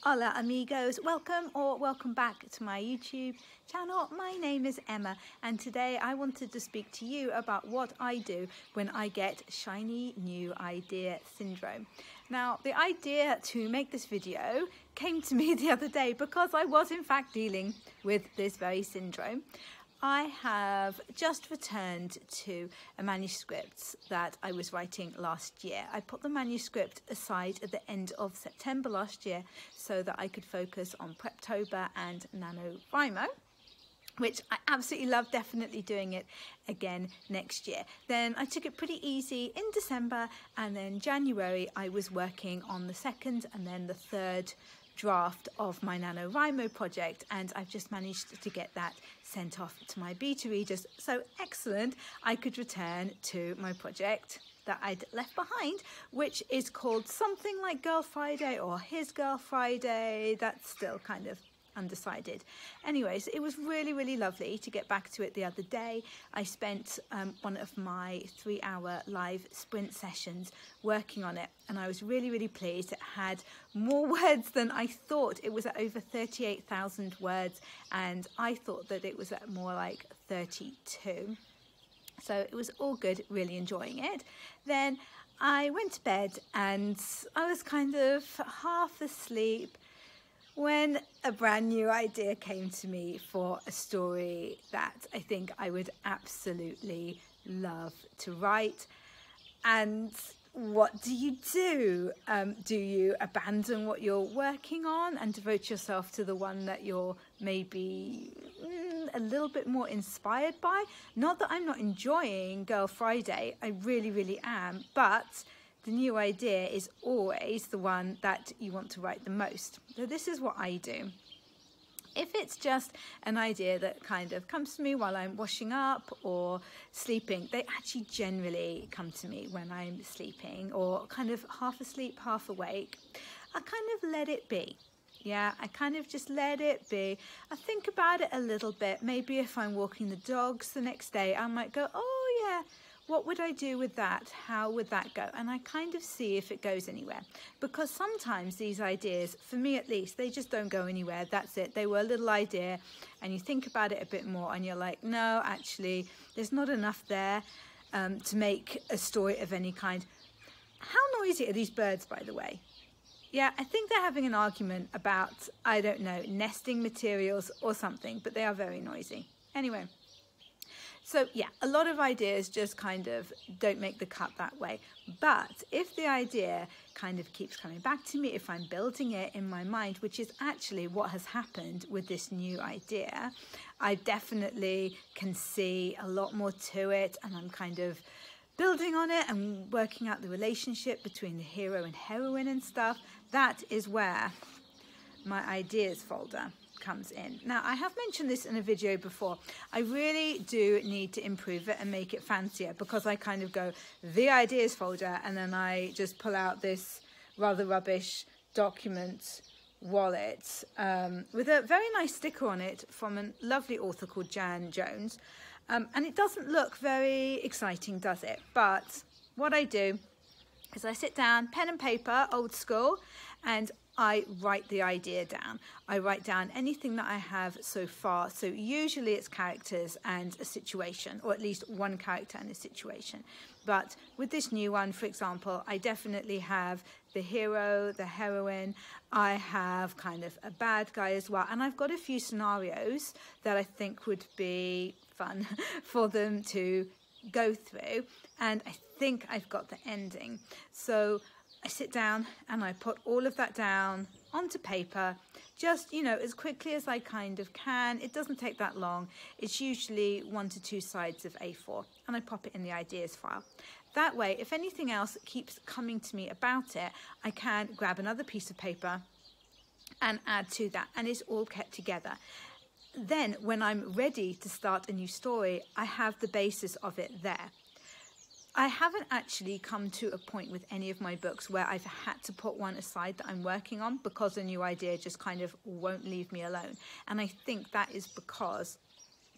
Hola amigos, welcome back to my YouTube channel. My name is Emma and today I wanted to speak to you about what I do when I get shiny new idea syndrome. Now the idea to make this video came to me the other day because I was in fact dealing with this very syndrome. I have just returned to a manuscript that I was writing last year. I put the manuscript aside at the end of September last year so that I could focus on Preptober and NaNoWriMo, which I absolutely love, definitely doing it again next year. Then I took it pretty easy in December, and then January I was working on the second and then the third draft of my NaNoWriMo project, and I've just managed to get that sent off to my beta readers. So excellent, I could return to my project that I'd left behind, which is called something like Girl Friday or His Girl Friday. That's still kind of undecided. Anyways, it was really lovely to get back to it the other day. I spent one of my 3-hour live sprint sessions working on it, and I was really pleased. It had more words than I thought. It was at over 38,000 words, and I thought that it was at more like 32. So it was all good, really enjoying it. Then I went to bed and I was kind of half asleep when a brand new idea came to me for a story that I think I would absolutely love to write. And what do? Do you abandon what you're working on and devote yourself to the one that you're maybe a little bit more inspired by? Not that I'm not enjoying Girl Friday, I really am, but the new idea is always the one that you want to write the most. So this is what I do. If it's just an idea that kind of comes to me while I'm washing up or sleeping, they actually generally come to me when I'm sleeping or kind of half asleep, half awake. I kind of let it be. Yeah, I kind of just let it be. I think about it a little bit. Maybe if I'm walking the dogs the next day, I might go, oh yeah, what would I do with that? How would that go? And I kind of see if it goes anywhere. Because sometimes these ideas, for me at least, they just don't go anywhere. That's it. They were a little idea and you think about it a bit more and you're like, no, actually, there's not enough there to make a story of any kind. How noisy are these birds, by the way? Yeah, I think they're having an argument about, I don't know, nesting materials or something, but they are very noisy. Anyway. So yeah, a lot of ideas just kind of don't make the cut that way. But if the idea kind of keeps coming back to me, if I'm building it in my mind, which is actually what has happened with this new idea, I definitely can see a lot more to it, and I'm kind of building on it and working out the relationship between the hero and heroine and stuff. That is where my ideas folder comes in. Now, I have mentioned this in a video before. I really do need to improve it and make it fancier, because I kind of go the ideas folder and then I just pull out this rather rubbish document wallet with a very nice sticker on it from a lovely author called Jan Jones, and it doesn't look very exciting, does it? But what I do is I sit down, pen and paper, old school, and I write the idea down. I write down anything that I have so far. So usually it's characters and a situation, or at least one character and a situation. But with this new one, for example, I definitely have the hero, the heroine. I have kind of a bad guy as well. And I've got a few scenarios that I think would be fun for them to go through. And I think I've got the ending. So I sit down and I put all of that down onto paper, just, you know, as quickly as I kind of can. It doesn't take that long. It's usually 1 to 2 sides of A4, and I pop it in the ideas file. That way, if anything else keeps coming to me about it, I can grab another piece of paper and add to that, and it's all kept together. Then when I'm ready to start a new story, I have the basis of it there. I haven't actually come to a point with any of my books where I've had to put one aside that I'm working on because a new idea just kind of won't leave me alone. And I think that is because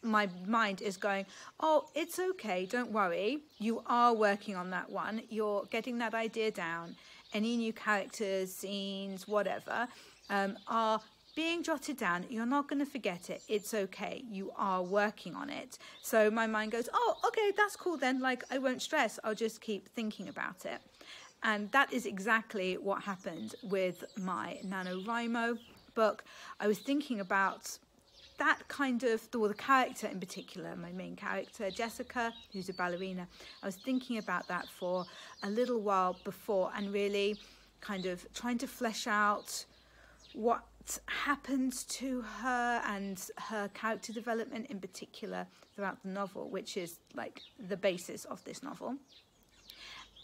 my mind is going, oh, it's okay, don't worry. You are working on that one. You're getting that idea down. Any new characters, scenes, whatever, are being jotted down. You're not going to forget it. It's okay. You are working on it. So my mind goes, oh, okay, that's cool then. Like, I won't stress. I'll just keep thinking about it. And that is exactly what happened with my NaNoWriMo book. I was thinking about that kind of, the character in particular, my main character, Jessica, who's a ballerina. I was thinking about that for a little while before and really kind of trying to flesh out what happens to her and her character development in particular throughout the novel, which is like the basis of this novel.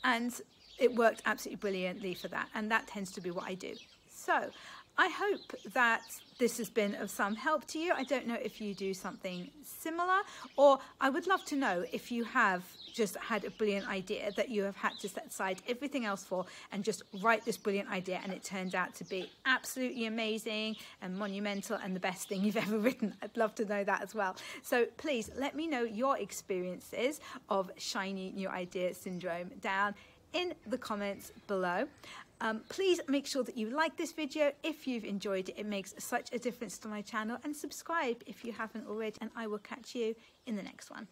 And it worked absolutely brilliantly for that, and that tends to be what I do. So I hope that this has been of some help to you. I don't know if you do something similar, or I would love to know if you have just had a brilliant idea that you have had to set aside everything else for and just write this brilliant idea, and it turned out to be absolutely amazing and monumental and the best thing you've ever written. I'd love to know that as well. So please let me know your experiences of shiny new idea syndrome down in the comments below. Please make sure that you like this video if you've enjoyed it. It makes such a difference to my channel, and subscribe if you haven't already, and I will catch you in the next one.